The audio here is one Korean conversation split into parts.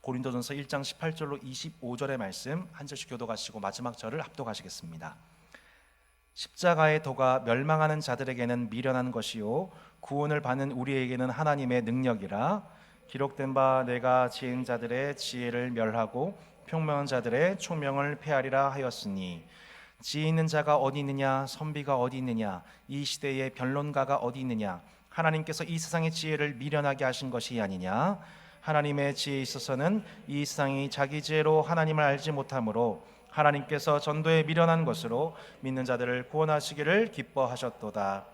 고린도전서 1장 18절로 25절의 말씀 한 절씩 교독하시고 마지막 절을 합독하시겠습니다. 십자가의 도가 멸망하는 자들에게는 미련한 것이요 구원을 받는 우리에게는 하나님의 능력이라. 기록된 바 내가 지은 자들의 지혜를 멸하고 평명한 자들의 총명을 폐하리라 하였으니, 지혜 있는 자가 어디 있느냐, 선비가 어디 있느냐, 이 시대의 변론가가 어디 있느냐. 하나님께서 이 세상의 지혜를 미련하게 하신 것이 아니냐. 하나님의 지혜에 있어서는 이 세상이 자기 지혜로 하나님을 알지 못하므로 하나님께서 전도에 미련한 것으로 믿는 자들을 구원하시기를 기뻐하셨도다.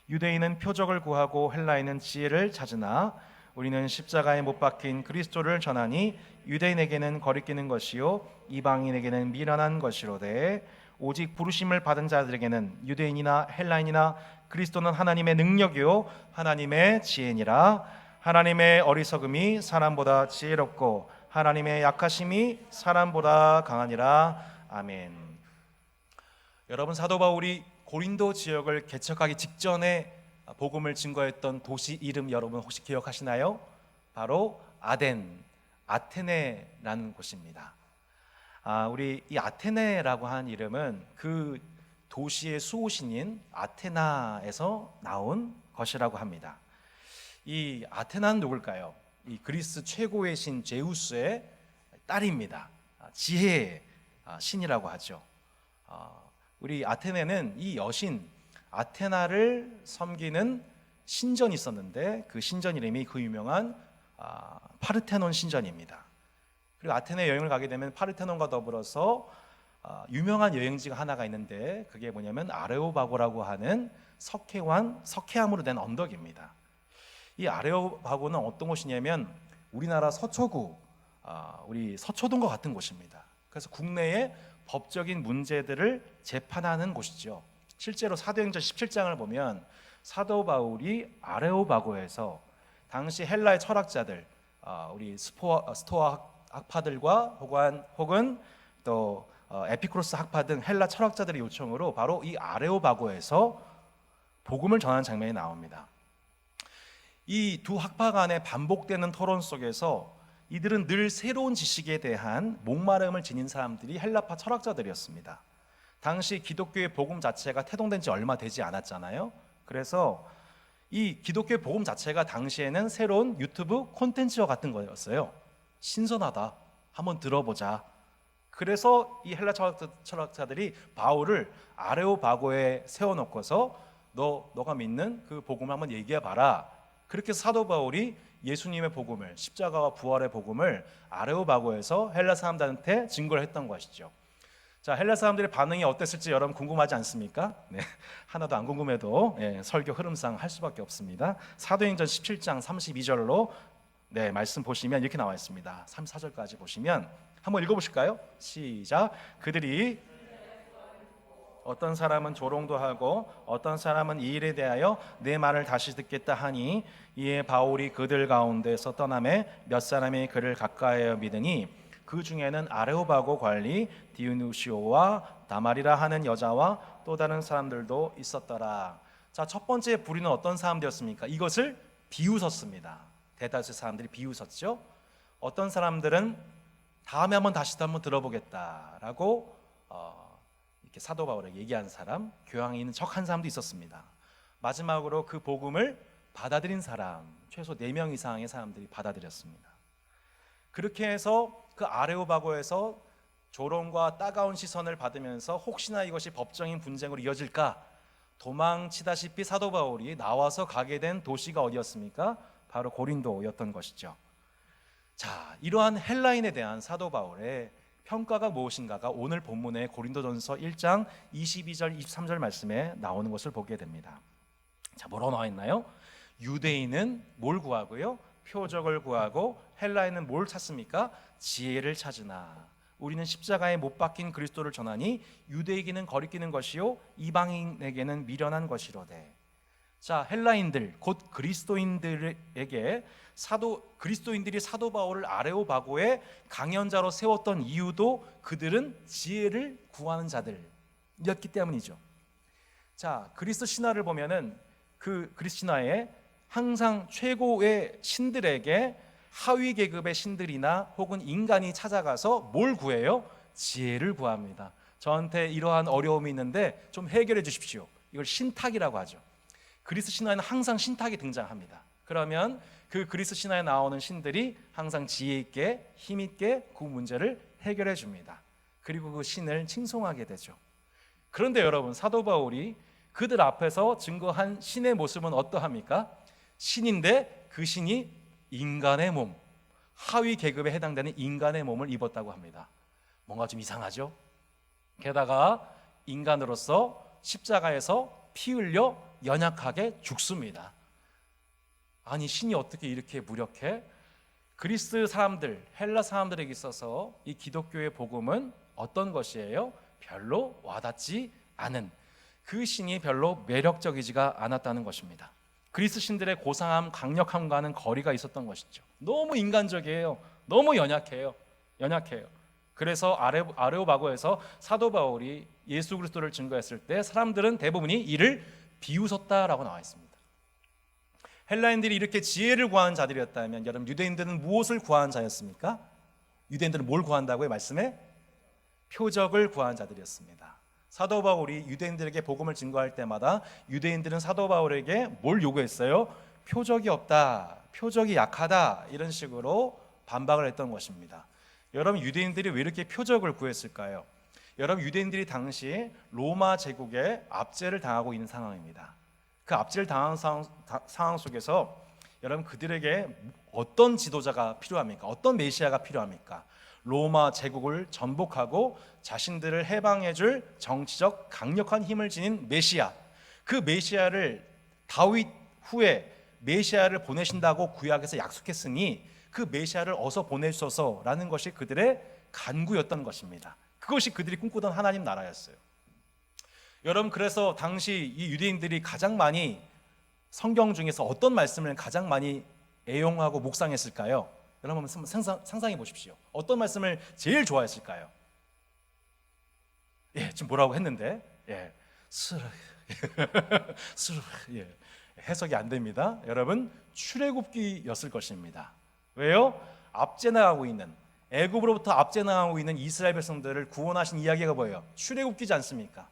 유대인은 표적을 구하고 헬라인은 지혜를 찾으나 우리는 십자가에 못 박힌 그리스도를 전하니 유대인에게는 거리끼는 것이요 이방인에게는 미련한 것이로되 오직 부르심을 받은 자들에게는 유대인이나 헬라인이나 그리스도는 하나님의 능력이요 하나님의 지혜니라. 하나님의 어리석음이 사람보다 지혜롭고 하나님의 약하심이 사람보다 강하니라. 아멘. 여러분, 사도 바울이 고린도 지역을 개척하기 직전에 복음을 증거했던 도시 이름 여러분 혹시 기억하시나요? 바로 아테네라는 곳입니다. 우리 이 아테네라고 하는 이름은 그 도시의 수호신인 아테나에서 나온 것이라고 합니다. 이 아테나는 누굴까요? 이 그리스 최고의 신 제우스의 딸입니다. 지혜의 신이라고 하죠. 우리 아테네는 이 여신 아테나를 섬기는 신전이 있었는데 그 신전 이름이 그 유명한 파르테논 신전입니다. 그리고 아테네 여행을 가게 되면 파르테논과 더불어서 유명한 여행지가 하나가 있는데 그게 뭐냐면 아레오바고라고 하는 석회암으로 된 언덕입니다. 이 아레오바고는 어떤 곳이냐면 우리나라 서초구, 우리 서초동과 같은 곳입니다. 그래서 국내의 법적인 문제들을 재판하는 곳이죠. 실제로 사도행전 17장을 보면 사도 바울이 아레오바고에서 당시 헬라의 철학자들, 우리 스토아 학파들과 혹은 또 에피쿠로스 학파 등 헬라 철학자들의 요청으로 바로 이 아레오바고에서 복음을 전하는 장면이 나옵니다. 이 두 학파 간의 반복되는 토론 속에서 이들은 늘 새로운 지식에 대한 목마름을 지닌 사람들이 헬라파 철학자들이었습니다. 당시 기독교의 복음 자체가 태동된 지 얼마 되지 않았잖아요. 그래서 이 기독교의 복음 자체가 당시에는 새로운 유튜브 콘텐츠와 같은 거였어요. 신선하다, 한번 들어보자. 그래서 이 헬라 철학자들이 바울을 아레오바고에 세워놓고서 너가 믿는 그 복음을 한번 얘기해봐라. 그렇게 사도 바울이 예수님의 복음을, 십자가와 부활의 복음을 아레오바고에서 헬라 사람들한테 증거를 했던 것이죠. 자, 헬라 사람들의 반응이 어땠을지 여러분 궁금하지 않습니까? 네, 하나도 안 궁금해도 설교 흐름상 할 수밖에 없습니다. 사도행전 17장 32절로 말씀 보시면 이렇게 나와 있습니다. 34절까지 보시면 한번 읽어보실까요? 시작. 그들이 어떤 사람은 조롱도 하고 어떤 사람은 이 일에 대하여 내 말을 다시 듣겠다 하니, 이에 바울이 그들 가운데서 떠나매 몇 사람이 그를 가까이하여 믿으니 그 중에는 아레오바고 관리 디오누시오와 다말이라 하는 여자와 또 다른 사람들도 있었더라. 자, 첫 번째 부류는 어떤 사람들이었습니까? 이것을 비웃었습니다. 대다수 사람들이 비웃었죠. 어떤 사람들은 다음에 한번 들어보겠다라고 이렇게 사도 바울에게 얘기한 사람, 교양이 있는 척한 사람도 있었습니다. 마지막으로 그 복음을 받아들인 사람, 최소 4명 이상의 사람들이 받아들였습니다. 그렇게 해서 그 아레오바고에서 조롱과 따가운 시선을 받으면서 혹시나 이것이 법적인 분쟁으로 이어질까 도망치다시피 사도 바울이 나와서 가게 된 도시가 어디였습니까? 바로 고린도였던 것이죠. 자, 이러한 헬라인에 대한 사도 바울의 평가가 무엇인가가 오늘 본문의 고린도전서 1장 22절 23절 말씀에 나오는 것을 보게 됩니다. 자, 뭐라고 나와 있나요? 유대인은 뭘 구하고요? 표적을 구하고, 헬라인은 뭘 찾습니까? 지혜를 찾으나 우리는 십자가에 못 박힌 그리스도를 전하니 유대에게는 거리끼는 것이요 이방인에게는 미련한 것이로되. 자, 헬라인들 곧 그리스도인들에게 그리스도인들이 사도 바울을 아레오바고의 강연자로 세웠던 이유도 그들은 지혜를 구하는 자들이었기 때문이죠. 자, 그리스 신화를 보면은 그 그리스 신화에 항상 최고의 신들에게 하위 계급의 신들이나 혹은 인간이 찾아가서 뭘 구해요? 지혜를 구합니다. 저한테 이러한 어려움이 있는데 좀 해결해 주십시오. 이걸 신탁이라고 하죠. 그리스 신화에는 항상 신탁이 등장합니다. 그러면 그 그리스 신화에 나오는 신들이 항상 지혜 있게 힘 있게 그 문제를 해결해 줍니다. 그리고 그 신을 칭송하게 되죠. 그런데 여러분, 사도 바울이 그들 앞에서 증거한 신의 모습은 어떠합니까? 신인데 그 신이 인간의 몸, 하위 계급에 해당되는 인간의 몸을 입었다고 합니다. 뭔가 좀 이상하죠? 게다가 인간으로서 십자가에서 피 흘려 연약하게 죽습니다. 아니, 신이 어떻게 이렇게 무력해? 그리스 사람들, 헬라 사람들에게 있어서 이 기독교의 복음은 어떤 것이에요? 별로 와닿지 않은, 그 신이 별로 매력적이지가 않았다는 것입니다. 그리스 신들의 고상함, 강력함과는 거리가 있었던 것이죠. 너무 인간적이에요. 너무 연약해요. 그래서 아레오바고에서 사도 바울이 예수 그리스도를 증거했을 때 사람들은 대부분이 이를 비웃었다라고 나와 있습니다. 헬라인들이 이렇게 지혜를 구하는 자들이었다면 여러분, 유대인들은 무엇을 구하는 자였습니까? 유대인들은 뭘 구한다고요? 말씀에 표적을 구하는 자들이었습니다. 사도 바울이 유대인들에게 복음을 증거할 때마다 유대인들은 사도 바울에게 뭘 요구했어요? 표적이 없다, 표적이 약하다, 이런 식으로 반박을 했던 것입니다. 여러분, 유대인들이 왜 이렇게 표적을 구했을까요? 여러분, 유대인들이 당시 로마 제국의 압제를 당하고 있는 상황입니다. 그 압제를 당한 상황 속에서 여러분, 그들에게 어떤 지도자가 필요합니까? 어떤 메시아가 필요합니까? 로마 제국을 전복하고 자신들을 해방해 줄 정치적 강력한 힘을 지닌 메시아, 그 메시아를 다윗 후에 메시아를 보내신다고 구약에서 약속했으니 그 메시아를 어서 보내주소서라는 것이 그들의 간구였던 것입니다. 그것이 그들이 꿈꾸던 하나님 나라였어요. 여러분, 그래서 당시 이 유대인들이 가장 많이 성경 중에서 어떤 말씀을 가장 많이 애용하고 묵상했을까요? 여러분, 한번 상상해 보십시오. 어떤 말씀을 제일 좋아했을까요? 지금 뭐라고 했는데 해석이 안 됩니다. 여러분, 출애굽기였을 것입니다. 왜요? 압제당하고 있는, 애굽으로부터 압제당하고 있는 이스라엘 백성들을 구원하신 이야기가 뭐예요? 출애굽기지 않습니까?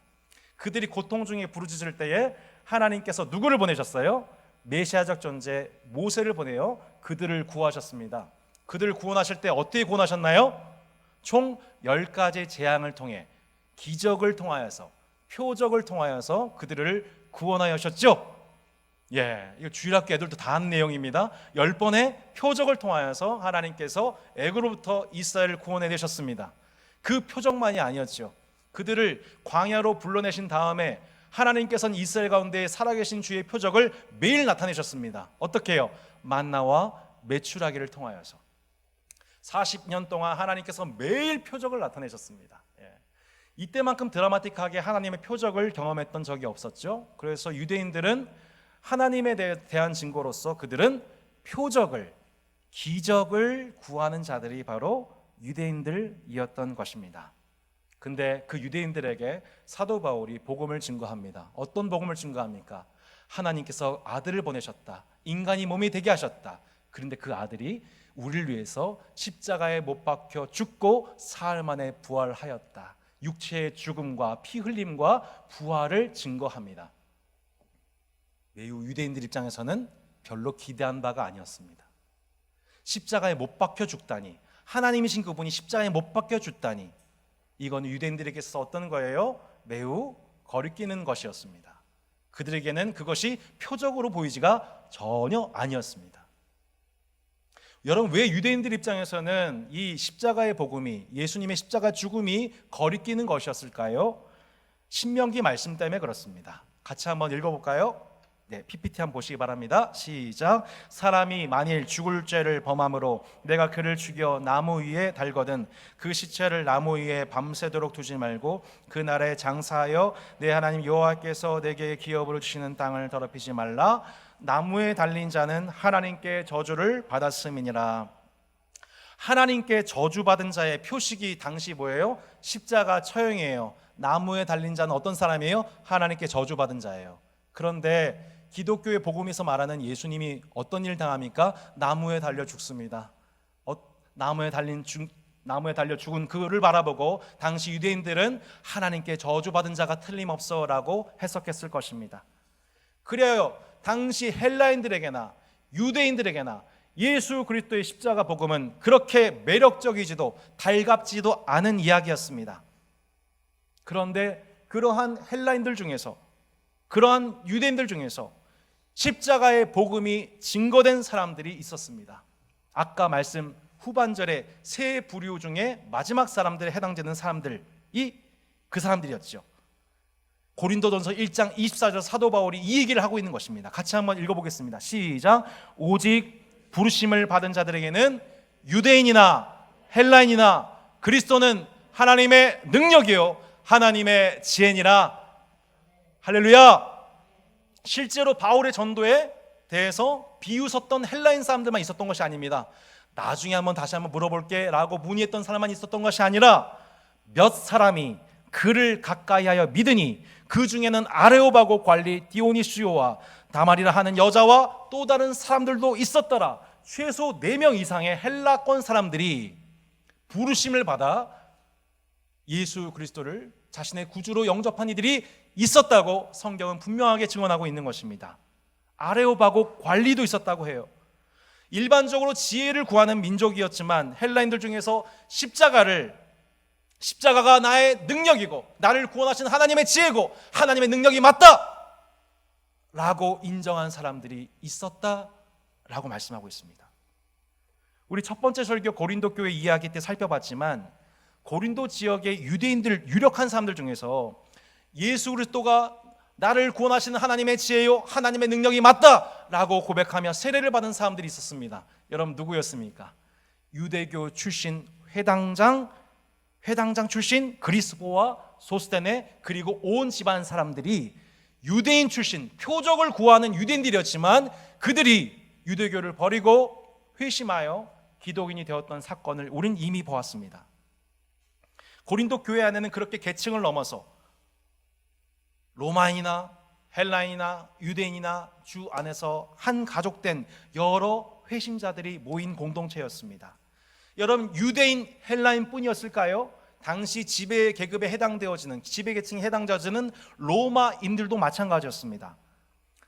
그들이 고통 중에 부르짖을 때에 하나님께서 누구를 보내셨어요? 메시아적 존재 모세를 보내요. 그들을 구하셨습니다. 그들을 구원하실 때 어떻게 구원하셨나요? 총 10가지 재앙을 통해, 기적을 통하여서, 표적을 통하여서 그들을 구원하셨죠. 이거 주일학교 애들도 다 아는 내용입니다. 10번의 표적을 통하여서 하나님께서 애굽으로부터 이스라엘을 구원해 내셨습니다. 그 표적만이 아니었죠. 그들을 광야로 불러내신 다음에 하나님께서는 이스라엘 가운데 살아계신 주의 표적을 매일 나타내셨습니다. 어떻게 해요? 만나와 메추라기를 통하여서 40년 동안 하나님께서 매일 표적을 나타내셨습니다. 이때만큼 드라마틱하게 하나님의 표적을 경험했던 적이 없었죠. 그래서 유대인들은 하나님에 대한 증거로서 그들은 표적을, 기적을 구하는 자들이 바로 유대인들이었던 것입니다. 근데 그 유대인들에게 사도 바울이 복음을 증거합니다. 어떤 복음을 증거합니까? 하나님께서 아들을 보내셨다. 인간이 몸이 되게 하셨다. 그런데 그 아들이 우리를 위해서 십자가에 못 박혀 죽고 사흘 만에 부활하였다. 육체의 죽음과 피 흘림과 부활을 증거합니다. 매우 유대인들 입장에서는 별로 기대한 바가 아니었습니다. 십자가에 못 박혀 죽다니, 하나님이신 그분이 십자가에 못 박혀 죽다니, 이건 유대인들에게 있어서 어떤 거예요? 매우 거리끼는 것이었습니다. 그들에게는 그것이 표적으로 보이지가 전혀 아니었습니다. 여러분, 왜 유대인들 입장에서는 이 십자가의 복음이, 예수님의 십자가 죽음이 거리끼는 것이었을까요? 신명기 말씀 때문에 그렇습니다. 같이 한번 읽어볼까요? PPT 한번 보시기 바랍니다. 시작. 사람이 만일 죽을 죄를 범함으로 내가 그를 죽여 나무 위에 달거든 그 시체를 나무 위에 밤새도록 두지 말고 그날에 장사하여 내 하나님 여호와께서 내게 기업으로 주시는 땅을 더럽히지 말라. 나무에 달린 자는 하나님께 저주를 받았음이니라. 하나님께 저주받은 자의 표식이 당시 뭐예요? 십자가 처형이에요. 나무에 달린 자는 어떤 사람이에요? 하나님께 저주받은 자예요. 그런데 기독교의 복음에서 말하는 예수님이 어떤 일 당합니까? 나무에 달려 죽습니다. 나무에 달려 죽은 그를 바라보고 당시 유대인들은 하나님께 저주받은 자가 틀림없어라고 해석했을 것입니다. 그래요, 당시 헬라인들에게나 유대인들에게나 예수 그리스도의 십자가 복음은 그렇게 매력적이지도 달갑지도 않은 이야기였습니다. 그런데 그러한 헬라인들 중에서, 그러한 유대인들 중에서 십자가의 복음이 증거된 사람들이 있었습니다. 아까 말씀 후반절에 세 부류 중에 마지막 사람들에 해당되는 사람들이 그 사람들이었죠. 고린도전서 1장 24절 사도 바울이 이 얘기를 하고 있는 것입니다. 같이 한번 읽어보겠습니다. 시작. 오직 부르심을 받은 자들에게는 유대인이나 헬라인이나 그리스도는 하나님의 능력이요 하나님의 지혜니라. 할렐루야. 실제로 바울의 전도에 대해서 비웃었던 헬라인 사람들만 있었던 것이 아닙니다. 나중에 다시 한번 물어볼게 라고 문의했던 사람만 있었던 것이 아니라 몇 사람이 그를 가까이하여 믿으니 그 중에는 아레오바고 관리 디오니시오와 다말이라 하는 여자와 또 다른 사람들도 있었더라. 최소 4명 이상의 헬라권 사람들이 부르심을 받아 예수 그리스도를 자신의 구주로 영접한 이들이 있었다고 성경은 분명하게 증언하고 있는 것입니다. 아레오바고 관리도 있었다고 해요. 일반적으로 지혜를 구하는 민족이었지만 헬라인들 중에서 십자가가 나의 능력이고 나를 구원하신 하나님의 지혜고 하나님의 능력이 맞다 라고 인정한 사람들이 있었다라고 말씀하고 있습니다. 우리 첫 번째 설교 고린도 교회 이야기 때 살펴봤지만 고린도 지역의 유대인들, 유력한 사람들 중에서 예수 그리스도가 나를 구원하시는 하나님의 지혜요 하나님의 능력이 맞다라고 고백하며 세례를 받은 사람들이 있었습니다. 여러분 누구였습니까? 유대교 출신 회당장 출신 그리스보와 소스테네 그리고 온 집안 사람들이 유대인 출신, 표적을 구하는 유대인들이었지만 그들이 유대교를 버리고 회심하여 기독인이 되었던 사건을 우린 이미 보았습니다. 고린도 교회 안에는 그렇게 계층을 넘어서 로마인이나 헬라인이나 유대인이나 주 안에서 한 가족된 여러 회심자들이 모인 공동체였습니다. 여러분 유대인 헬라인 뿐이었을까요? 당시 지배 계급에 해당되어지는 지배 계층에 해당되어지는 로마인들도 마찬가지였습니다.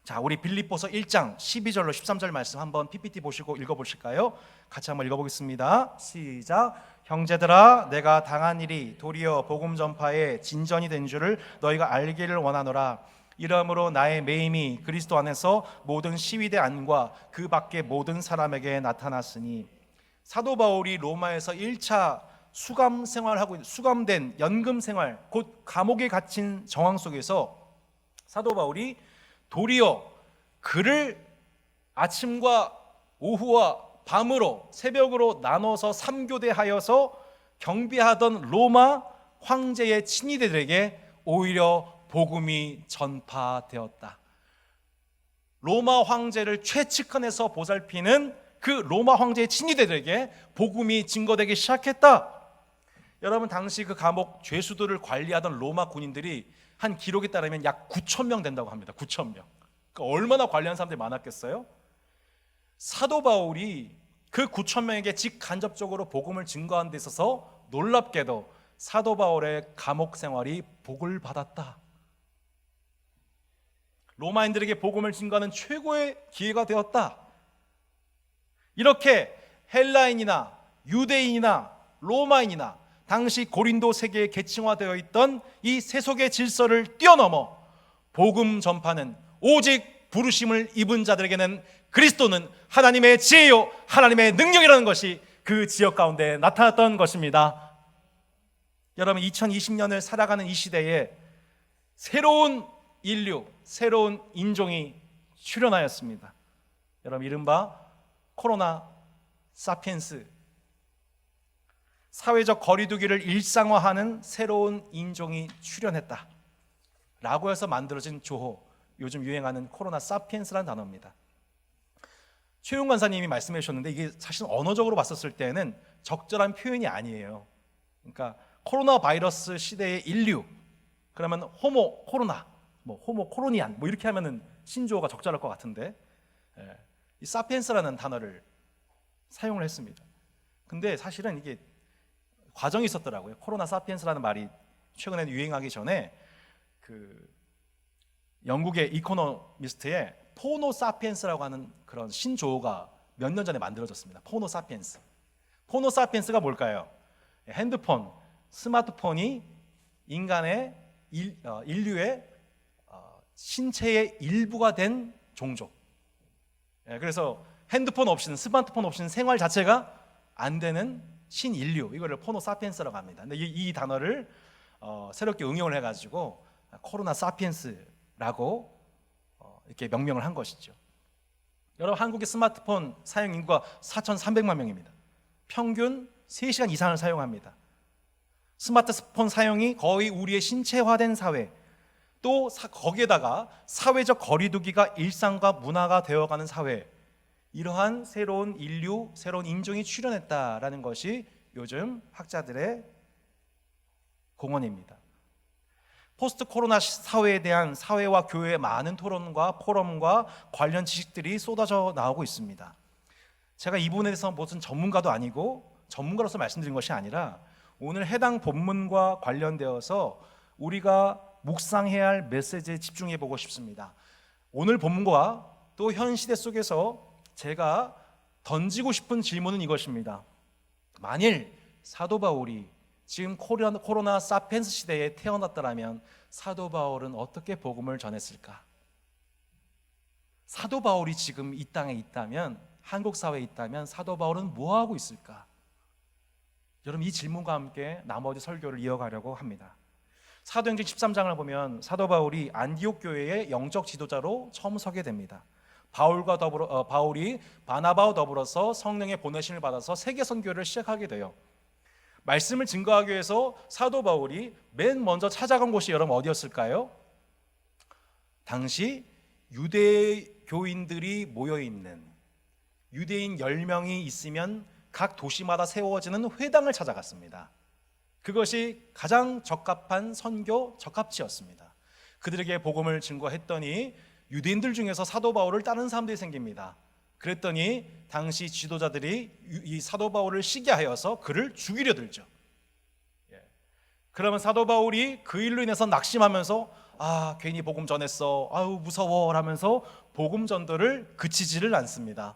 자, 우리 빌립보서 1장 12절로 13절 말씀 한번 PPT 보시고 읽어보실까요? 같이 한번 읽어보겠습니다. 시작. 형제들아, 내가 당한 일이 도리어 복음 전파에 진전이 된 줄을 너희가 알기를 원하노라. 이러므로 나의 매임이 그리스도 안에서 모든 시위대 안과 그 밖의 모든 사람에게 나타났으니. 사도 바울이 로마에서 1차 수감 생활하고 수감된 연금 생활, 곧 감옥에 갇힌 정황 속에서 사도 바울이 도리어 그를 아침과 오후와 밤으로 새벽으로 나눠서 3교대하여서 경비하던 로마 황제의 친위대들에게 오히려 복음이 전파되었다. 로마 황제를 최측근에서 보살피는 그 로마 황제의 친위대들에게 복음이 증거되기 시작했다. 여러분 당시 그 감옥 죄수들을 관리하던 로마 군인들이 한 기록에 따르면 약 9,000명 된다고 합니다. 9,000명. 그러니까 얼마나 관리하는 사람들이 많았겠어요? 사도 바울이 그 9,000명에게 직간접적으로 복음을 증거하는 데 있어서 놀랍게도 사도 바울의 감옥 생활이 복을 받았다. 로마인들에게 복음을 증거하는 최고의 기회가 되었다. 이렇게 헬라인이나 유대인이나 로마인이나 당시 고린도 세계에 계층화되어 있던 이 세속의 질서를 뛰어넘어 복음 전파는 오직 부르심을 입은 자들에게는 그리스도는 하나님의 지혜요 하나님의 능력이라는 것이 그 지역 가운데 나타났던 것입니다. 여러분 2020년을 살아가는 이 시대에 새로운 인류, 새로운 인종이 출현하였습니다. 여러분 이른바 코로나 사피엔스, 사회적 거리두기를 일상화하는 새로운 인종이 출현했다 라고 해서 만들어진 조호, 요즘 유행하는 코로나 사피엔스라는 단어입니다. 최용 간사님이 말씀해 주셨는데 이게 사실 언어적으로 봤었을 때는 적절한 표현이 아니에요. 그러니까 코로나 바이러스 시대의 인류, 그러면 호모 코로나, 호모 코로니안 이렇게 하면은 신조어가 적절할 것 같은데 이 사피엔스라는 단어를 사용을 했습니다. 근데 사실은 이게 과정이 있었더라고요. 코로나 사피엔스라는 말이 최근에 유행하기 전에 그 영국의 이코노미스트의 포노 사피엔스라고 하는 그런 신조어가 몇 년 전에 만들어졌습니다. 포노 사피엔스. 포노 사피엔스가 뭘까요? 핸드폰, 스마트폰이 인간의 인류의 신체의 일부가 된 종족. 그래서 핸드폰 없이는, 스마트폰 없이는 생활 자체가 안 되는 신인류, 이거를 포노 사피엔스라고 합니다. 근데 이 단어를 새롭게 응용을 해가지고 코로나 사피엔스라고 이렇게 명명을 한 것이죠. 여러분, 한국의 스마트폰 사용 인구가 4,300만 명입니다. 평균 3시간 이상을 사용합니다. 스마트폰 사용이 거의 우리의 신체화된 사회, 또 거기에다가 사회적 거리두기가 일상과 문화가 되어가는 사회, 이러한 새로운 인류, 새로운 인종이 출현했다라는 것이 요즘 학자들의 공언입니다. 포스트 코로나 사회에 대한 사회와 교회의 많은 토론과 포럼과 관련 지식들이 쏟아져 나오고 있습니다. 제가 이 부분에 대해서 무슨 전문가도 아니고 전문가로서 말씀드린 것이 아니라 오늘 해당 본문과 관련되어서 우리가 묵상해야 할 메시지에 집중해 보고 싶습니다. 오늘 본문과 또 현 시대 속에서 제가 던지고 싶은 질문은 이것입니다. 만일 사도 바울이 지금 코로나 사피엔스 시대에 태어났더라면 사도 바울은 어떻게 복음을 전했을까? 사도 바울이 지금 이 땅에 있다면, 한국 사회에 있다면 사도 바울은 뭐 하고 있을까? 여러분, 이 질문과 함께 나머지 설교를 이어가려고 합니다. 사도행전 13장을 보면 사도 바울이 안디옥 교회의 영적 지도자로 처음 서게 됩니다. 바울이 바나바와 더불어서 성령의 보내심을 받아서 세계 선교를 시작하게 돼요. 말씀을 증거하기 위해서 사도 바울이 맨 먼저 찾아간 곳이 여러분 어디였을까요? 당시 유대교인들이 모여있는, 유대인 10명이 있으면 각 도시마다 세워지는 회당을 찾아갔습니다. 그것이 가장 적합한 선교 적합지였습니다. 그들에게 복음을 증거했더니 유대인들 중에서 사도 바울을 따르는 사람들이 생깁니다. 그랬더니 당시 지도자들이 이 사도 바울을 시기하여서 그를 죽이려 들죠. 그러면 사도 바울이 그 일로 인해서 낙심하면서 괜히 복음 전했어, 무서워 하면서 복음 전도를 그치지를 않습니다.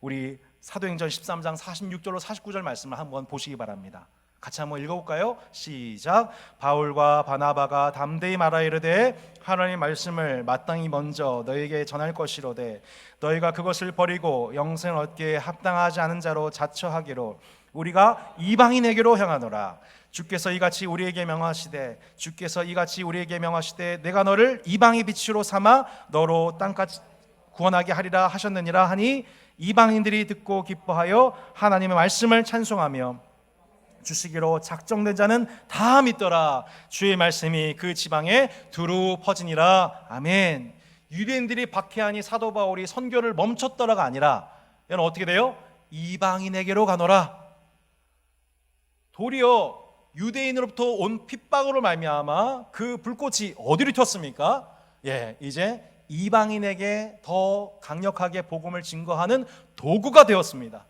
우리 사도행전 13장 46절로 49절 말씀을 한번 보시기 바랍니다. 같이 한번 읽어볼까요? 시작. 바울과 바나바가 담대히 말하 이르되 하나님의 말씀을 마땅히 먼저 너희에게 전할 것이로되 너희가 그것을 버리고 영생을 얻기에 합당하지 않은 자로 자처하기로 우리가 이방인에게로 향하노라. 주께서 이같이 우리에게 명하시되 내가 너를 이방의 빛으로 삼아 너로 땅까지 구원하게 하리라 하셨느니라 하니 이방인들이 듣고 기뻐하여 하나님의 말씀을 찬송하며 주시기로 작정된 자는 다 믿더라. 주의 말씀이 그 지방에 두루 퍼지니라. 아멘. 유대인들이 박해하니 사도 바울이 선교를 멈췄더라가 아니라 얘는 어떻게 돼요? 이방인에게로 가노라. 도리어 유대인으로부터 온 핍박으로 말미암아 그 불꽃이 어디로 튀었습니까? 이제 이방인에게 더 강력하게 복음을 증거하는 도구가 되었습니다.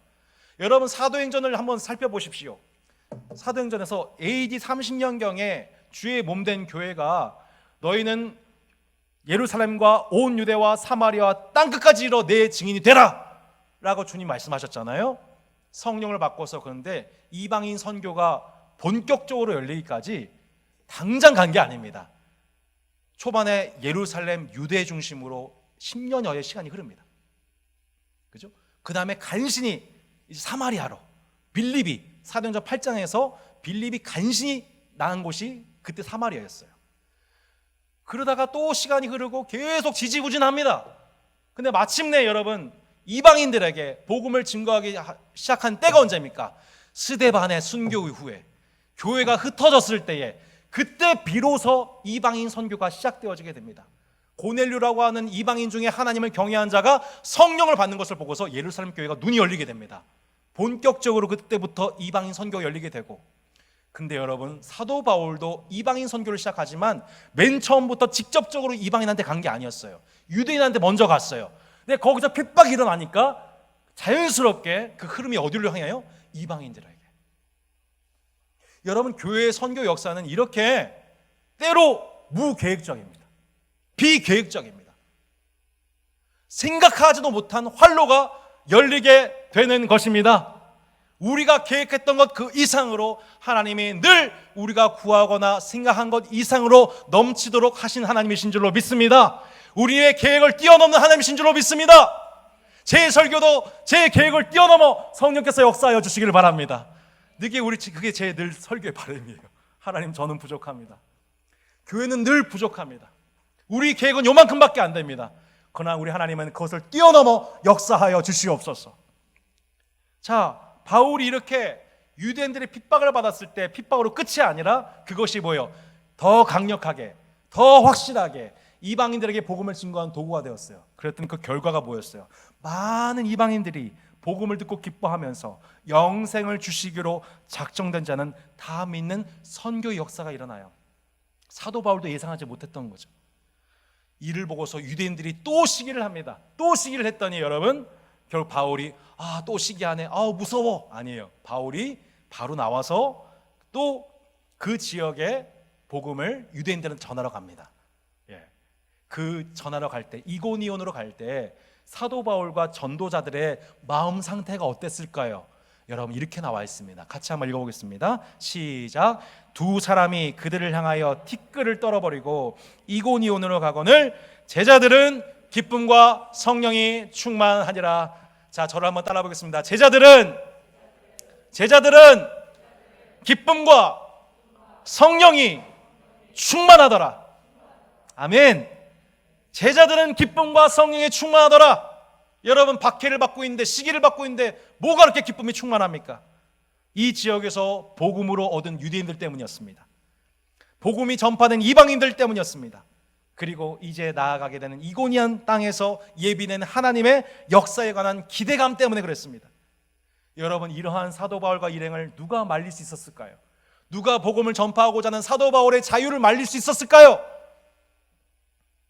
여러분, 사도행전을 한번 살펴보십시오. 사도행전에서 AD 30년경에 주의 몸된 교회가 너희는 예루살렘과 온 유대와 사마리아와 땅끝까지 이르러 내 증인이 되라 라고 주님 말씀하셨잖아요. 성령을 받고서. 그런데 이방인 선교가 본격적으로 열리기까지 당장 간 게 아닙니다. 초반에 예루살렘 유대 중심으로 10년여의 시간이 흐릅니다. 그죠? 그 다음에 간신히 이제 사마리아로, 빌립이, 사도행전 8장에서 빌립이 간신히 나간 곳이 그때 사마리아였어요. 그러다가 또 시간이 흐르고 계속 지지부진합니다. 근데 마침내 여러분, 이방인들에게 복음을 증거하기 시작한 때가 언제입니까? 스데반의 순교 이후에 교회가 흩어졌을 때에, 그때 비로소 이방인 선교가 시작되어지게 됩니다. 고넬료라고 하는 이방인 중에 하나님을 경외한 자가 성령을 받는 것을 보고서 예루살렘 교회가 눈이 열리게 됩니다. 본격적으로 그때부터 이방인 선교가 열리게 되고. 근데 여러분, 사도 바울도 이방인 선교를 시작하지만 맨 처음부터 직접적으로 이방인한테 간 게 아니었어요. 유대인한테 먼저 갔어요. 근데 거기서 핍박이 일어나니까 자연스럽게 그 흐름이 어디로 향해요? 이방인들에게. 여러분, 교회의 선교 역사는 이렇게 때로 무계획적입니다. 비계획적입니다. 생각하지도 못한 활로가 열리게 되는 것입니다. 우리가 계획했던 것 그 이상으로 하나님이 늘 우리가 구하거나 생각한 것 이상으로 넘치도록 하신 하나님이신 줄로 믿습니다. 우리의 계획을 뛰어넘는 하나님이신 줄로 믿습니다. 제 설교도 제 계획을 뛰어넘어 성령께서 역사하여 주시기를 바랍니다. 그게 제 늘 설교의 바람이에요. 하나님, 저는 부족합니다. 교회는 늘 부족합니다. 우리 계획은 요만큼밖에 안 됩니다. 그러나 우리 하나님은 그것을 뛰어넘어 역사하여 주시옵소서. 자, 바울이 이렇게 유대인들의 핍박을 받았을 때 핍박으로 끝이 아니라 그것이 뭐예요? 더 강력하게, 더 확실하게 이방인들에게 복음을 증거한 도구가 되었어요. 그랬더니 그 결과가 뭐였어요? 많은 이방인들이 복음을 듣고 기뻐하면서 영생을 주시기로 작정된 자는 다 믿는 선교 역사가 일어나요. 사도 바울도 예상하지 못했던 거죠. 이를 보고서 유대인들이 또 시기를 합니다. 또 시기를 했더니 여러분, 결국 바울이 또 시기하네, 무서워, 아니에요. 바울이 바로 나와서 또 그 지역에 복음을 유대인들은 전하러 갑니다. 그 전하러 갈 때, 이고니온으로 갈 때 사도 바울과 전도자들의 마음 상태가 어땠을까요? 여러분, 이렇게 나와 있습니다. 같이 한번 읽어보겠습니다. 시작. 두 사람이 그들을 향하여 티끌을 떨어버리고 이고니온으로 가거늘 제자들은 기쁨과 성령이 충만하니라. 자, 저를 한번 따라 보겠습니다. 제자들은 기쁨과 성령이 충만하더라. 아멘. 제자들은 기쁨과 성령이 충만하더라. 여러분, 박해를 받고 있는데, 시기를 받고 있는데 뭐가 그렇게 기쁨이 충만합니까? 이 지역에서 복음으로 얻은 유대인들 때문이었습니다. 복음이 전파된 이방인들 때문이었습니다. 그리고 이제 나아가게 되는 이고니온 땅에서 예비된 하나님의 역사에 관한 기대감 때문에 그랬습니다. 여러분, 이러한 사도 바울과 일행을 누가 말릴 수 있었을까요? 누가 복음을 전파하고자 하는 사도 바울의 자유를 말릴 수 있었을까요?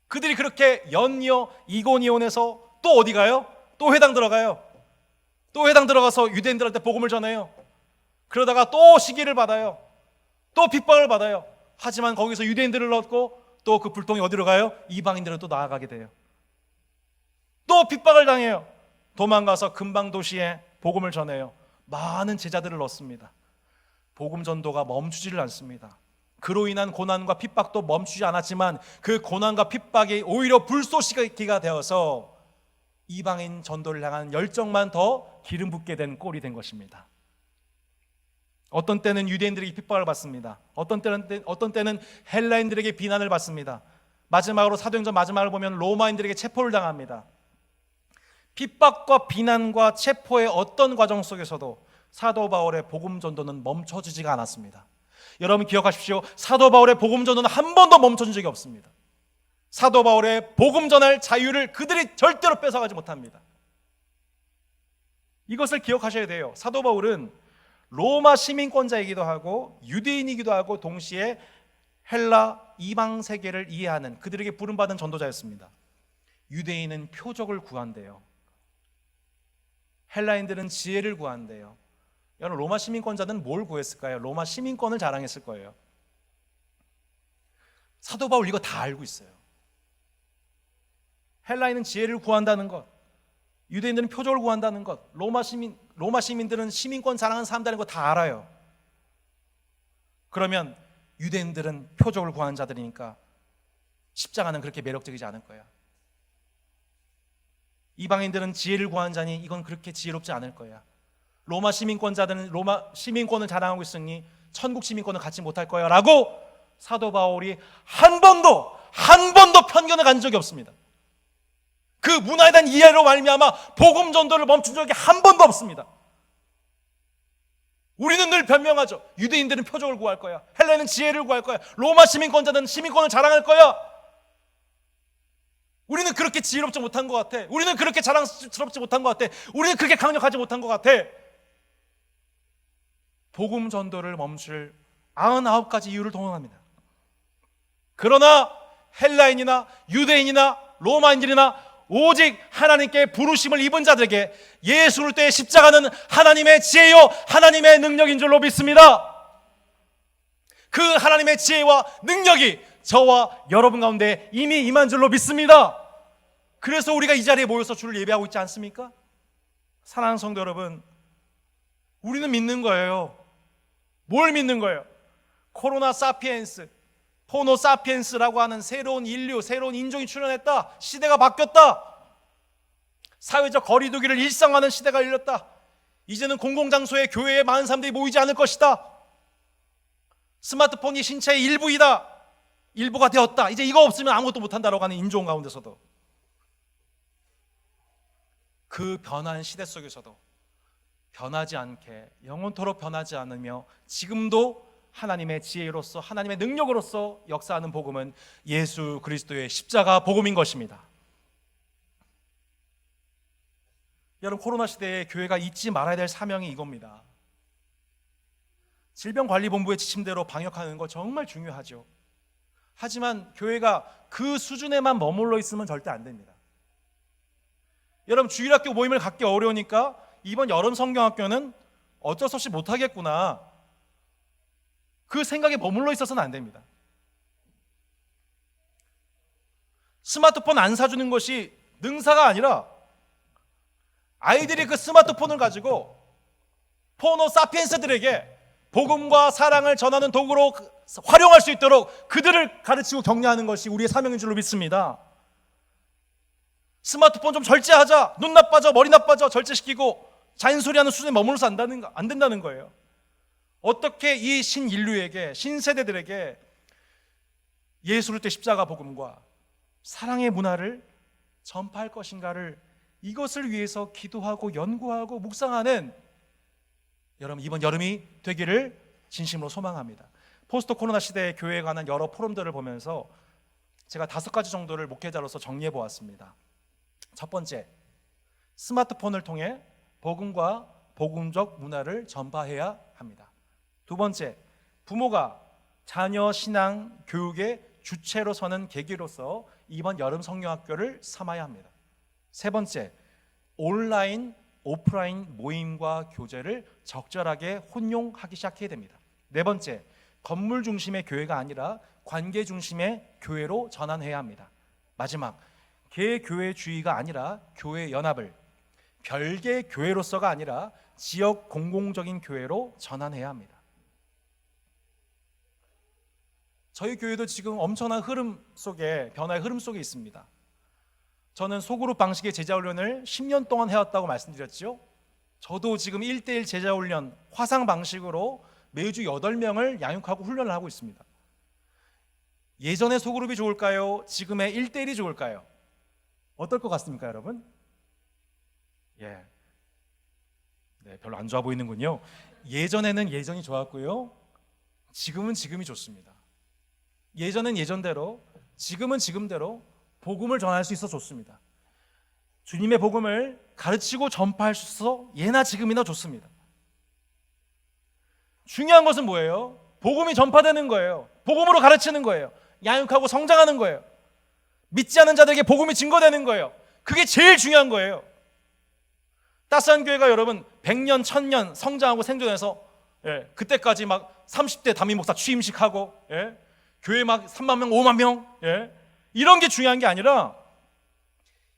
그들이 그렇게 연이어 이고니온에서 또 어디 가요? 또 회당 들어가요. 또 회당 들어가서 유대인들한테 복음을 전해요. 그러다가 또 시기를 받아요. 또 핍박을 받아요. 하지만 거기서 유대인들을 얻고 또 그 불똥이 어디로 가요? 이방인들은 또 나아가게 돼요. 또 핍박을 당해요. 도망가서 근방 도시에 복음을 전해요. 많은 제자들을 얻습니다. 복음 전도가 멈추지를 않습니다. 그로 인한 고난과 핍박도 멈추지 않았지만 그 고난과 핍박이 오히려 불쏘시개가 되어서 이방인 전도를 향한 열정만 더 기름 붓게 된 꼴이 된 것입니다. 어떤 때는 유대인들에게 핍박을 받습니다. 어떤 때는 헬라인들에게 비난을 받습니다. 마지막으로 사도행전 마지막을 보면 로마인들에게 체포를 당합니다. 핍박과 비난과 체포의 어떤 과정 속에서도 사도 바울의 복음 전도는 멈춰지지가 않았습니다. 여러분, 기억하십시오. 사도 바울의 복음 전도는 한 번도 멈춰진 적이 없습니다. 사도 바울의 복음 전할 자유를 그들이 절대로 뺏어가지 못합니다. 이것을 기억하셔야 돼요. 사도 바울은 로마 시민권자이기도 하고 유대인이기도 하고 동시에 헬라 이방 세계를 이해하는, 그들에게 부름받은 전도자였습니다. 유대인은 표적을 구한대요. 헬라인들은 지혜를 구한대요. 여러분, 로마 시민권자는 뭘 구했을까요? 로마 시민권을 자랑했을 거예요. 사도 바울 이거 다 알고 있어요. 헬라인은 지혜를 구한다는 것, 유대인들은 표적을 구한다는 것, 로마 시민들은 시민권 자랑하는 사람들인 거 다 알아요. 그러면 유대인들은 표적을 구하는 자들이니까 십자가는 그렇게 매력적이지 않을 거야. 이방인들은 지혜를 구하는 자니 이건 그렇게 지혜롭지 않을 거야. 로마 시민권자들은 로마 시민권을 자랑하고 있으니 천국 시민권을 갖지 못할 거야 라고 사도 바울이 한 번도 편견을 가진 적이 없습니다. 그 문화에 대한 이해로 말미암아 복음 전도를 멈춘 적이 한 번도 없습니다. 우리는 늘 변명하죠. 유대인들은 표적을 구할 거야. 헬라인은 지혜를 구할 거야. 로마 시민권자들은 시민권을 자랑할 거야. 우리는 그렇게 지혜롭지 못한 것 같아. 우리는 그렇게 자랑스럽지 못한 것 같아. 우리는 그렇게 강력하지 못한 것 같아. 복음 전도를 멈출 99가지 이유를 동원합니다. 그러나 헬라인이나 유대인이나 로마인들이나 오직 하나님께 부르심을 입은 자들에게 예수 그리스도의 십자가는 하나님의 지혜요 하나님의 능력인 줄로 믿습니다. 그 하나님의 지혜와 능력이 저와 여러분 가운데 이미 임한 줄로 믿습니다. 그래서 우리가 이 자리에 모여서 주를 예배하고 있지 않습니까? 사랑하는 성도 여러분, 우리는 믿는 거예요. 뭘 믿는 거예요? 코로나 사피엔스, 호모 사피엔스라고 하는 새로운 인류, 새로운 인종이 출현했다. 시대가 바뀌었다. 사회적 거리두기를 일상화하는 시대가 열렸다. 이제는 공공장소에 교회에 많은 사람들이 모이지 않을 것이다. 스마트폰이 신체의 일부이다. 일부가 되었다. 이제 이거 없으면 아무것도 못한다라고 하는 인종 가운데서도, 그 변화한 시대 속에서도 변하지 않게, 영원토록 변하지 않으며 지금도 하나님의 지혜로서 하나님의 능력으로서 역사하는 복음은 예수 그리스도의 십자가 복음인 것입니다. 여러분, 코로나 시대에 교회가 잊지 말아야 될 사명이 이겁니다. 질병관리본부의 지침대로 방역하는 거 정말 중요하죠. 하지만 교회가 그 수준에만 머물러 있으면 절대 안 됩니다. 여러분, 주일학교 모임을 갖기 어려우니까 이번 여름 성경학교는 어쩔 수 없이 못하겠구나, 그 생각에 머물러 있어서는 안 됩니다. 스마트폰 안 사주는 것이 능사가 아니라 아이들이 그 스마트폰을 가지고 포노 사피엔스들에게 복음과 사랑을 전하는 도구로 활용할 수 있도록 그들을 가르치고 격려하는 것이 우리의 사명인 줄로 믿습니다. 스마트폰 좀 절제하자, 눈 나빠져, 머리 나빠져, 절제시키고 잔소리하는 수준에 머물러서 안 된다는 거예요. 어떻게 이 신인류에게, 신세대들에게 예수 그리스도의 십자가 복음과 사랑의 문화를 전파할 것인가를, 이것을 위해서 기도하고 연구하고 묵상하는 여러분, 이번 여름이 되기를 진심으로 소망합니다. 포스트 코로나 시대의 교회에 관한 여러 포럼들을 보면서 제가 5가지 정도를 목회자로서 정리해 보았습니다. 첫 번째, 스마트폰을 통해 복음과 복음적 문화를 전파해야 합니다. 두 번째, 부모가 자녀 신앙 교육의 주체로 서는 계기로서 이번 여름 성경학교를 삼아야 합니다. 세 번째, 온라인, 오프라인 모임과 교제를 적절하게 혼용하기 시작해야 됩니다. 네 번째, 건물 중심의 교회가 아니라 관계 중심의 교회로 전환해야 합니다. 마지막, 개교회주의가 아니라 교회 연합을 별개 교회로서가 아니라 지역 공공적인 교회로 전환해야 합니다. 저희 교회도 지금 엄청난 흐름 속에, 변화의 흐름 속에 있습니다. 저는 소그룹 방식의 제자훈련을 10년 동안 해왔다고 말씀드렸죠. 저도 지금 1:1 제자훈련 화상 방식으로 매주 8명을 양육하고 훈련을 하고 있습니다. 예전의 소그룹이 좋을까요? 지금의 1:1이 좋을까요? 어떨 것 같습니까, 여러분? 네, 별로 안 좋아 보이는군요. 예전에는 예전이 좋았고요, 지금은 지금이 좋습니다. 예전은 예전대로, 지금은 지금대로 복음을 전할 수 있어 좋습니다. 주님의 복음을 가르치고 전파할 수 있어 예나 지금이나 좋습니다. 중요한 것은 뭐예요? 복음이 전파되는 거예요. 복음으로 가르치는 거예요. 양육하고 성장하는 거예요. 믿지 않는 자들에게 복음이 증거되는 거예요. 그게 제일 중요한 거예요. 따스한 교회가 여러분 100년, 1000년 성장하고 생존해서 그때까지 막 30대 담임 목사 취임식하고 교회 막 3만 명, 5만 명 이런 게 중요한 게 아니라,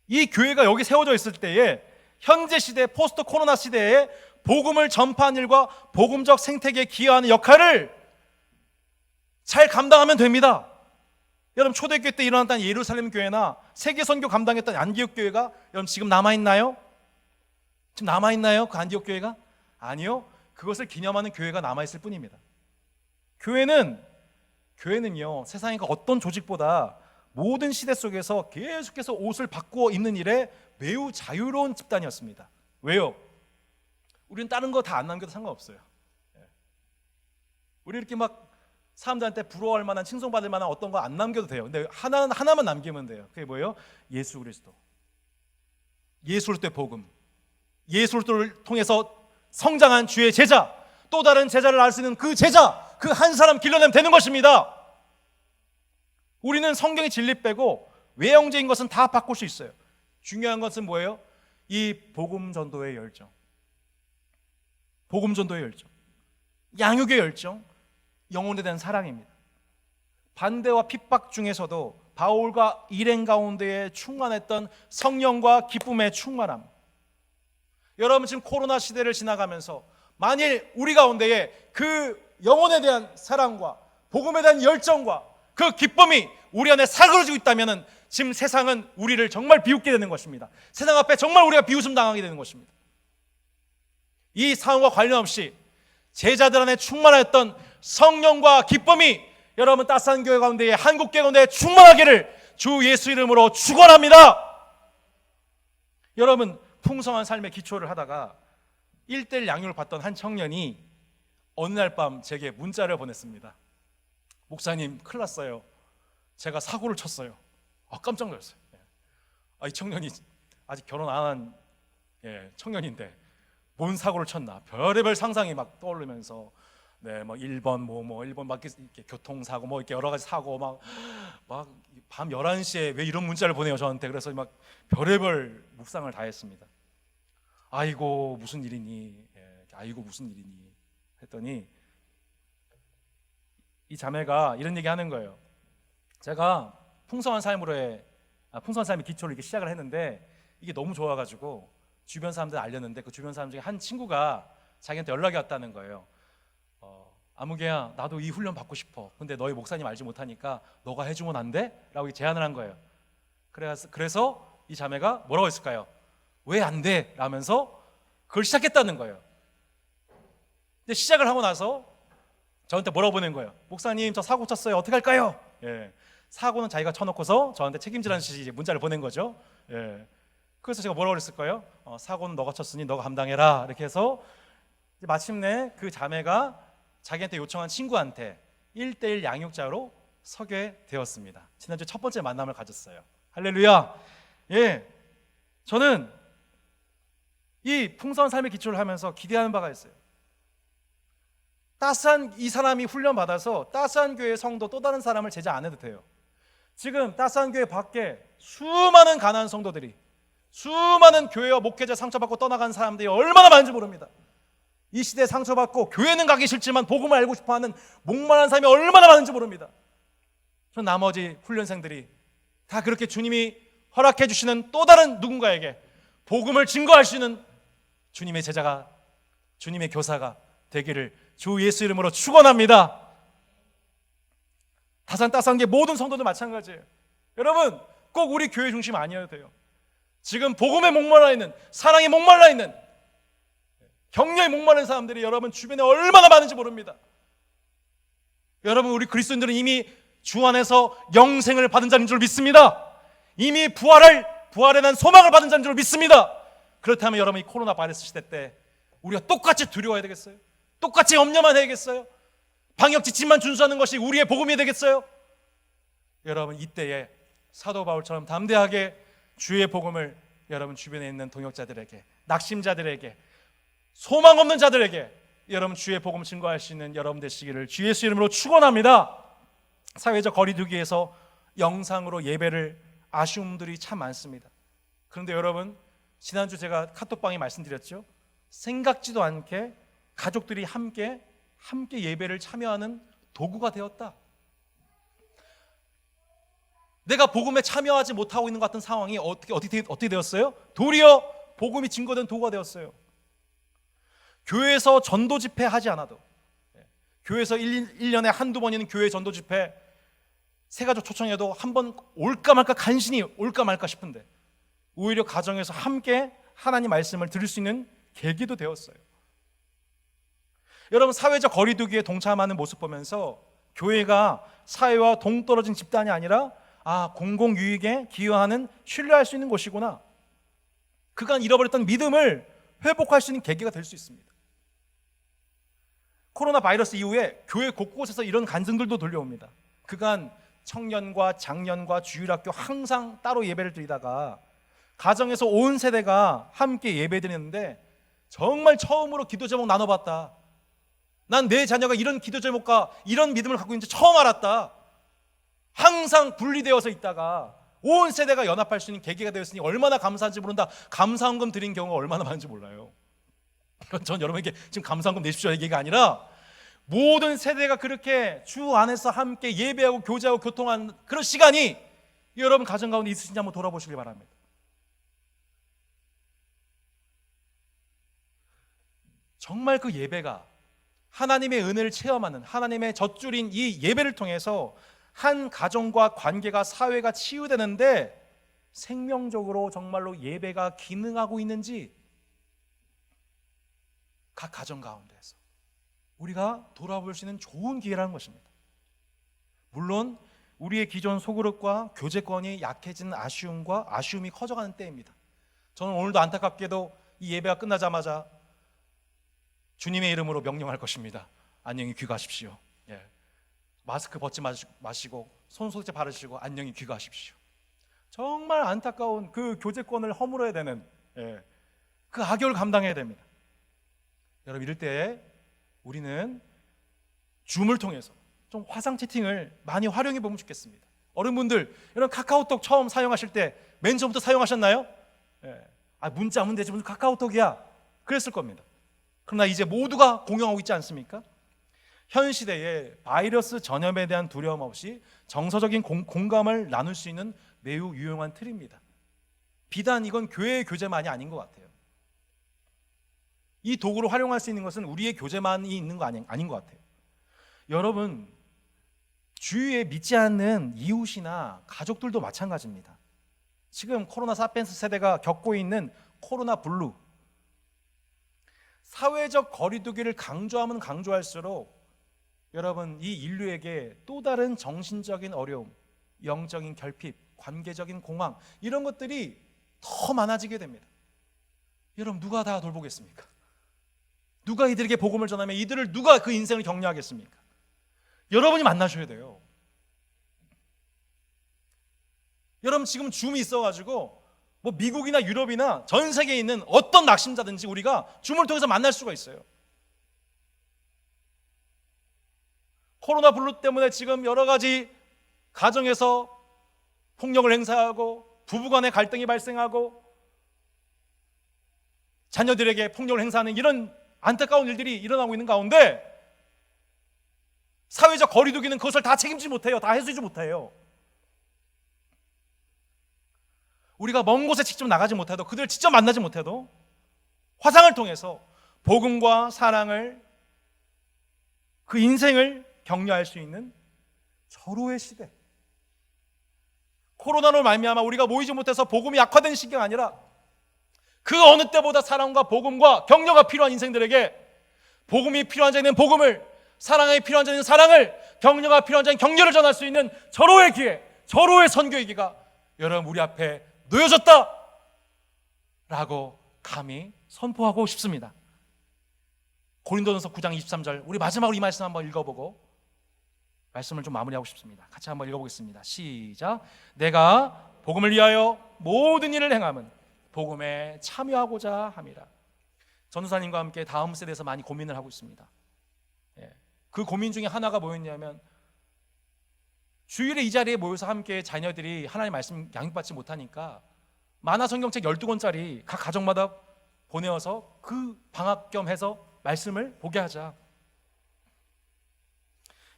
이 교회가 여기 세워져 있을 때에 현재 시대, 포스트 코로나 시대에 복음을 전파하는 일과 복음적 생태계에 기여하는 역할을 잘 감당하면 됩니다. 여러분, 초대교회 때 일어났던 예루살렘 교회나 세계 선교 감당했던 안디옥 교회가 여러분 지금 남아있나요? 지금 남아있나요? 그 안디옥 교회가? 아니요. 그것을 기념하는 교회가 남아있을 뿐입니다. 교회는요, 세상의 어떤 조직보다 모든 시대 속에서 계속해서 옷을 바꾸어 입는 일에 매우 자유로운 집단이었습니다. 왜요? 우리는 다른 거 다 안 남겨도 상관없어요. 우리 이렇게 막 사람들한테 부러워할 만한, 칭송받을 만한 어떤 거 안 남겨도 돼요. 근데 하나만 남기면 돼요. 그게 뭐예요? 예수 그리스도. 예수 그리스도의 복음. 예수 그리스도를 통해서 성장한 주의 제자, 또 다른 제자를 알 수 있는 그 제자, 그 한 사람 길러내면 되는 것입니다. 우리는 성경의 진리 빼고 외형적인 것은 다 바꿀 수 있어요. 중요한 것은 뭐예요? 이 복음 전도의 열정, 복음 전도의 열정, 양육의 열정, 영혼에 대한 사랑입니다. 반대와 핍박 중에서도 바울과 일행 가운데에 충만했던 성령과 기쁨의 충만함. 여러분, 지금 코로나 시대를 지나가면서 만일 우리 가운데에 그 영혼에 대한 사랑과 복음에 대한 열정과 그 기쁨이 우리 안에 사그러지고 있다면 지금 세상은 우리를 정말 비웃게 되는 것입니다. 세상 앞에 정말 우리가 비웃음 당하게 되는 것입니다. 이 상황과 관련 없이 제자들 안에 충만했던 성령과 기쁨이 여러분 따스한 교회 가운데에, 한국교회 가운데에 충만하기를 주 예수 이름으로 축원합니다. 여러분, 풍성한 삶의 기초를 하다가 1:1 양육을 받던 한 청년이 어느 날 밤 제게 문자를 보냈습니다. 목사님, 큰일 났어요. 제가 사고를 쳤어요. 깜짝 놀랐어요. 이 청년이 아직 결혼 안 한 청년인데 뭔 사고를 쳤나, 별의별 상상이 막 떠오르면서 뭐 1번 1번 막 이렇게 교통사고 뭐 이렇게 여러 가지 사고 막 밤 11시에 왜 이런 문자를 보내요 저한테. 그래서 막 별의별 묵상을 다 했습니다. 아이고 무슨 일이니, 아이고 무슨 일이니 했더니 이 자매가 이런 얘기 하는 거예요. 제가 풍성한 삶의 기초를 이렇게 시작을 했는데 이게 너무 좋아가지고 주변 사람들 알렸는데 그 주변 사람 중에 한 친구가 자기한테 연락이 왔다는 거예요. 아무개야, 나도 이 훈련 받고 싶어. 근데 너희 목사님 알지 못하니까 너가 해주면 안 돼? 라고 제안을 한 거예요. 그래서 이 자매가 뭐라고 했을까요? 왜 안 돼? 라면서 그걸 시작했다는 거예요. 근데 시작을 하고 나서 저한테 뭐라고 보낸 거예요? 목사님, 저 사고 쳤어요. 어떻게 할까요? 사고는 자기가 쳐놓고서 저한테 책임지라는 식의 문자를 보낸 거죠. 그래서 제가 뭐라고 그랬을까요? 사고는 너가 쳤으니 너가 감당해라. 이렇게 해서 마침내 그 자매가 자기한테 요청한 친구한테 1:1 양육자로 서게 되었습니다. 지난주 첫 번째 만남을 가졌어요. 할렐루야. 저는 이 풍성한 삶의 기초를 하면서 기대하는 바가 있어요. 따스한 이 사람이 훈련받아서 따스한 교회 성도 또 다른 사람을 제자 안 해도 돼요. 지금 따스한 교회 밖에 수많은 가난한 성도들이, 수많은 교회와 목회자 상처받고 떠나간 사람들이 얼마나 많은지 모릅니다. 이 시대에 상처받고 교회는 가기 싫지만 복음을 알고 싶어하는 목마른 사람이 얼마나 많은지 모릅니다. 전 나머지 훈련생들이 다 그렇게 주님이 허락해 주시는 또 다른 누군가에게 복음을 증거할 수 있는 주님의 제자가, 주님의 교사가 되기를 주 예수 이름으로 축원합니다. 따스한 게 모든 성도들 마찬가지예요. 여러분, 꼭 우리 교회 중심 아니어도 돼요. 지금 복음에 목말라 있는, 사랑에 목말라 있는, 격려에 목마른 사람들이 여러분 주변에 얼마나 많은지 모릅니다. 여러분, 우리 그리스도인들은 이미 주 안에서 영생을 받은 자인 줄 믿습니다. 이미 부활에 대한 소망을 받은 자인 줄 믿습니다. 그렇다면 여러분, 이 코로나 바이러스 시대 때 우리가 똑같이 두려워야 되겠어요? 똑같이 염려만 해야겠어요? 방역 지침만 준수하는 것이 우리의 복음이 되겠어요? 여러분, 이때에 사도 바울처럼 담대하게 주의 복음을 여러분 주변에 있는 동역자들에게, 낙심자들에게, 소망 없는 자들에게 여러분 주의 복음을 증거할 수 있는 여러분 되시기를 주 예수 이름으로 축원합니다. 사회적 거리두기에서 영상으로 예배를 아쉬움들이 참 많습니다. 그런데 여러분, 지난주 제가 카톡방에 말씀드렸죠. 생각지도 않게 가족들이 함께 예배를 참여하는 도구가 되었다. 내가 복음에 참여하지 못하고 있는 것 같은 상황이 어떻게 되었어요? 도리어 복음이 증거된 도구가 되었어요. 교회에서 전도 집회 하지 않아도, 교회에서 1년에 한두 번 있는 교회 전도 집회 새가족 초청해도 한 번 올까 말까, 간신히 올까 말까 싶은데 오히려 가정에서 함께 하나님 말씀을 들을 수 있는 계기도 되었어요. 여러분, 사회적 거리두기에 동참하는 모습 보면서 교회가 사회와 동떨어진 집단이 아니라 공공유익에 기여하는, 신뢰할 수 있는 곳이구나, 그간 잃어버렸던 믿음을 회복할 수 있는 계기가 될 수 있습니다. 코로나 바이러스 이후에 교회 곳곳에서 이런 간증들도 들려옵니다. 그간 청년과 장년과 주일학교 항상 따로 예배를 드리다가 가정에서 온 세대가 함께 예배드리는데 정말 처음으로 기도 제목 나눠봤다. 난 내 자녀가 이런 기도 제목과 이런 믿음을 갖고 있는지 처음 알았다. 항상 분리되어서 있다가 온 세대가 연합할 수 있는 계기가 되었으니 얼마나 감사한지 모른다. 감사헌금 드린 경우가 얼마나 많은지 몰라요. 전 여러분에게 지금 감사헌금 내십시오 얘기가 아니라 모든 세대가 그렇게 주 안에서 함께 예배하고 교제하고 교통하는 그런 시간이 여러분 가정 가운데 있으신지 한번 돌아보시길 바랍니다. 정말 그 예배가 하나님의 은혜를 체험하는 하나님의 젖줄인 이 예배를 통해서 한 가정과 관계가 사회가 치유되는데 생명적으로 정말로 예배가 기능하고 있는지 각 가정 가운데에서 우리가 돌아볼 수 있는 좋은 기회라는 것입니다. 물론 우리의 기존 소그룹과 교제권이 약해지는 아쉬움이 커져가는 때입니다. 저는 오늘도 안타깝게도 이 예배가 끝나자마자 주님의 이름으로 명령할 것입니다. 안녕히 귀가하십시오. 예. 마스크 벗지 마시고 손소독제 바르시고 안녕히 귀가하십시오. 정말 안타까운 그 교제권을 허물어야 되는 그 악역을 감당해야 됩니다. 여러분 이럴 때 우리는 줌을 통해서 좀 화상 채팅을 많이 활용해 보면 좋겠습니다. 어른분들 여러분 카카오톡 처음 사용하실 때 맨 처음부터 사용하셨나요? 문자 하면 되지 무슨 카카오톡이야 그랬을 겁니다. 그러나 이제 모두가 공용하고 있지 않습니까? 현 시대에 바이러스 전염에 대한 두려움 없이 정서적인 공감을 나눌 수 있는 매우 유용한 틀입니다. 비단 이건 교회의 교제만이 아닌 것 같아요. 이 도구를 활용할 수 있는 것은 우리의 교제만이 있는 거 아닌 것 같아요. 여러분 주위에 믿지 않는 이웃이나 가족들도 마찬가지입니다. 지금 코로나 사피엔스 세대가 겪고 있는 코로나 블루, 사회적 거리두기를 강조하면 강조할수록 여러분 이 인류에게 또 다른 정신적인 어려움, 영적인 결핍, 관계적인 공황 이런 것들이 더 많아지게 됩니다. 여러분 누가 다 돌보겠습니까? 누가 이들에게 복음을 전하면 이들을 누가 그 인생을 격려하겠습니까? 여러분이 만나셔야 돼요. 여러분 지금 줌이 있어가지고 뭐 미국이나 유럽이나 전 세계에 있는 어떤 낙심자든지 우리가 줌을 통해서 만날 수가 있어요. 코로나 블루 때문에 지금 여러 가지 가정에서 폭력을 행사하고 부부간의 갈등이 발생하고 자녀들에게 폭력을 행사하는 이런 안타까운 일들이 일어나고 있는 가운데 사회적 거리두기는 그것을 다 책임지지 못해요. 다 해주지 못해요. 우리가 먼 곳에 직접 나가지 못해도 그들을 직접 만나지 못해도 화상을 통해서 복음과 사랑을 그 인생을 격려할 수 있는 절호의 시대. 코로나로 말미암아 우리가 모이지 못해서 복음이 약화된 시기가 아니라 그 어느 때보다 사랑과 복음과 격려가 필요한 인생들에게 복음이 필요한 자에는 복음을, 사랑이 필요한 자에는 사랑을, 격려가 필요한 자에는 격려를 전할 수 있는 절호의 기회, 절호의 선교의 기회가 여러분 우리 앞에 놓여졌다 라고 감히 선포하고 싶습니다. 고린도전서 9장 23절 우리 마지막으로 이 말씀 한번 읽어보고 말씀을 좀 마무리하고 싶습니다. 같이 한번 읽어보겠습니다. 시작. 내가 복음을 위하여 모든 일을 행함은 복음에 참여하고자 함이라. 전도사님과 함께 다음 세대에서 많이 고민을 하고 있습니다. 그 고민 중에 하나가 뭐였냐면 주일에 이 자리에 모여서 함께 자녀들이 하나님 말씀 양육받지 못하니까 만화 성경책 12권짜리 각 가정마다 보내어서 그 방학 겸 해서 말씀을 보게 하자.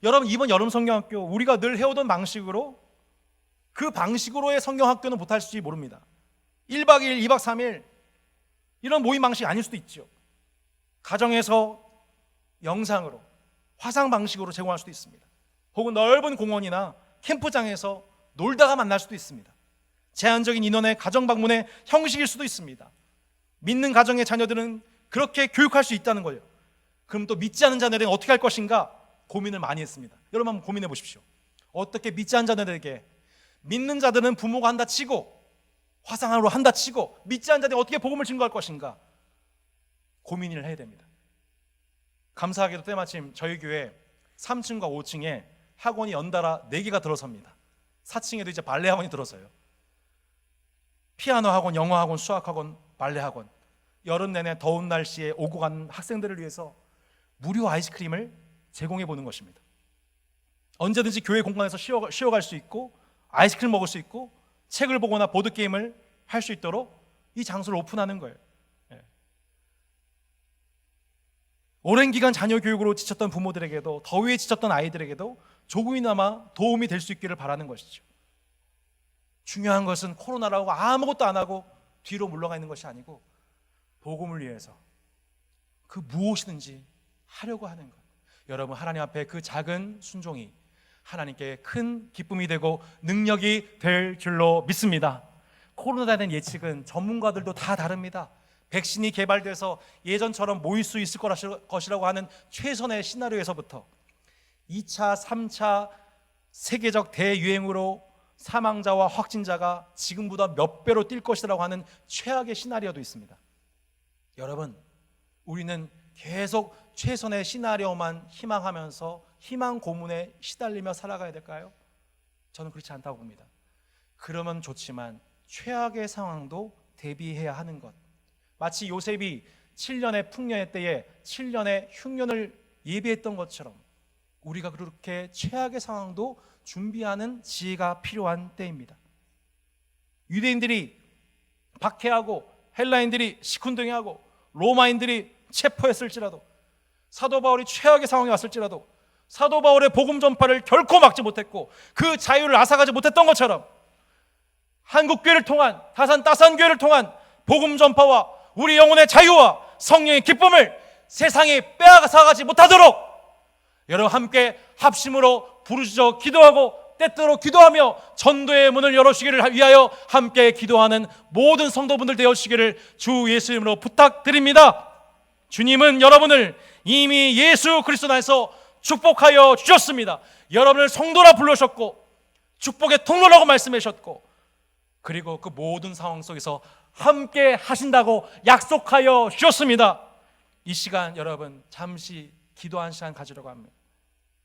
여러분 이번 여름 성경학교 우리가 늘 해오던 방식으로 그 방식으로의 성경학교는 못할지 모릅니다. 1박 2일, 2박 3일 이런 모임 방식이 아닐 수도 있죠. 가정에서 영상으로 화상 방식으로 제공할 수도 있습니다. 혹은 넓은 공원이나 캠프장에서 놀다가 만날 수도 있습니다. 제한적인 인원의 가정 방문의 형식일 수도 있습니다. 믿는 가정의 자녀들은 그렇게 교육할 수 있다는 거예요. 그럼 또 믿지 않는 자녀들은 어떻게 할 것인가 고민을 많이 했습니다. 여러분 한번 고민해 보십시오. 어떻게 믿지 않는 자녀들에게, 믿는 자들은 부모가 한다 치고 화상으로 한다 치고 믿지 않는 자들이 어떻게 복음을 증거할 것인가 고민을 해야 됩니다. 감사하게도 때마침 저희 교회 3층과 5층에 학원이 연달아 4개가 들어섭니다. 4층에도 이제 발레 학원이 들어서요. 피아노 학원, 영어 학원, 수학 학원, 발레 학원. 여름 내내 더운 날씨에 오고 가는 학생들을 위해서 무료 아이스크림을 제공해 보는 것입니다. 언제든지 교회 공간에서 쉬어갈 수 있고 아이스크림 먹을 수 있고 책을 보거나 보드게임을 할 수 있도록 이 장소를 오픈하는 거예요. 오랜 기간 자녀 교육으로 지쳤던 부모들에게도, 더위에 지쳤던 아이들에게도 조금이나마 도움이 될 수 있기를 바라는 것이죠. 중요한 것은 코로나라고 아무것도 안 하고 뒤로 물러가 있는 것이 아니고 복음을 위해서 그 무엇이든지 하려고 하는 것. 여러분, 하나님 앞에 그 작은 순종이 하나님께 큰 기쁨이 되고 능력이 될 줄로 믿습니다. 코로나에 대한 예측은 전문가들도 다 다릅니다. 백신이 개발돼서 예전처럼 모일 수 있을 것이라고 하는 최선의 시나리오에서부터 2차, 3차 세계적 대유행으로 사망자와 확진자가 지금보다 몇 배로 뛸 것이라고 하는 최악의 시나리오도 있습니다. 여러분, 우리는 계속 최선의 시나리오만 희망하면서 희망 고문에 시달리며 살아가야 될까요? 저는 그렇지 않다고 봅니다. 그러면 좋지만 최악의 상황도 대비해야 하는 것. 마치 요셉이 7년의 풍년의 때에 7년의 흉년을 예비했던 것처럼 우리가 그렇게 최악의 상황도 준비하는 지혜가 필요한 때입니다. 유대인들이 박해하고 헬라인들이 시큰둥해하고 로마인들이 체포했을지라도, 사도 바울이 최악의 상황에 왔을지라도 사도 바울의 복음 전파를 결코 막지 못했고 그 자유를 앗아가지 못했던 것처럼 한국교회를 통한, 따산교회를 통한 복음 전파와 우리 영혼의 자유와 성령의 기쁨을 세상에 빼앗아가지 못하도록 여러분 함께 합심으로 부르짖어 기도하고 때때로 기도하며 전도의 문을 열어주시기를 위하여 함께 기도하는 모든 성도분들 되어주시기를 주 예수 이름으로 부탁드립니다. 주님은 여러분을 이미 예수 그리스도 안에서 축복하여 주셨습니다. 여러분을 성도라 불러주셨고 축복의 통로라고 말씀하셨고, 그리고 그 모든 상황 속에서 함께 하신다고 약속하여 주셨습니다. 이 시간 여러분 잠시 기도한 시간 가지려고 합니다.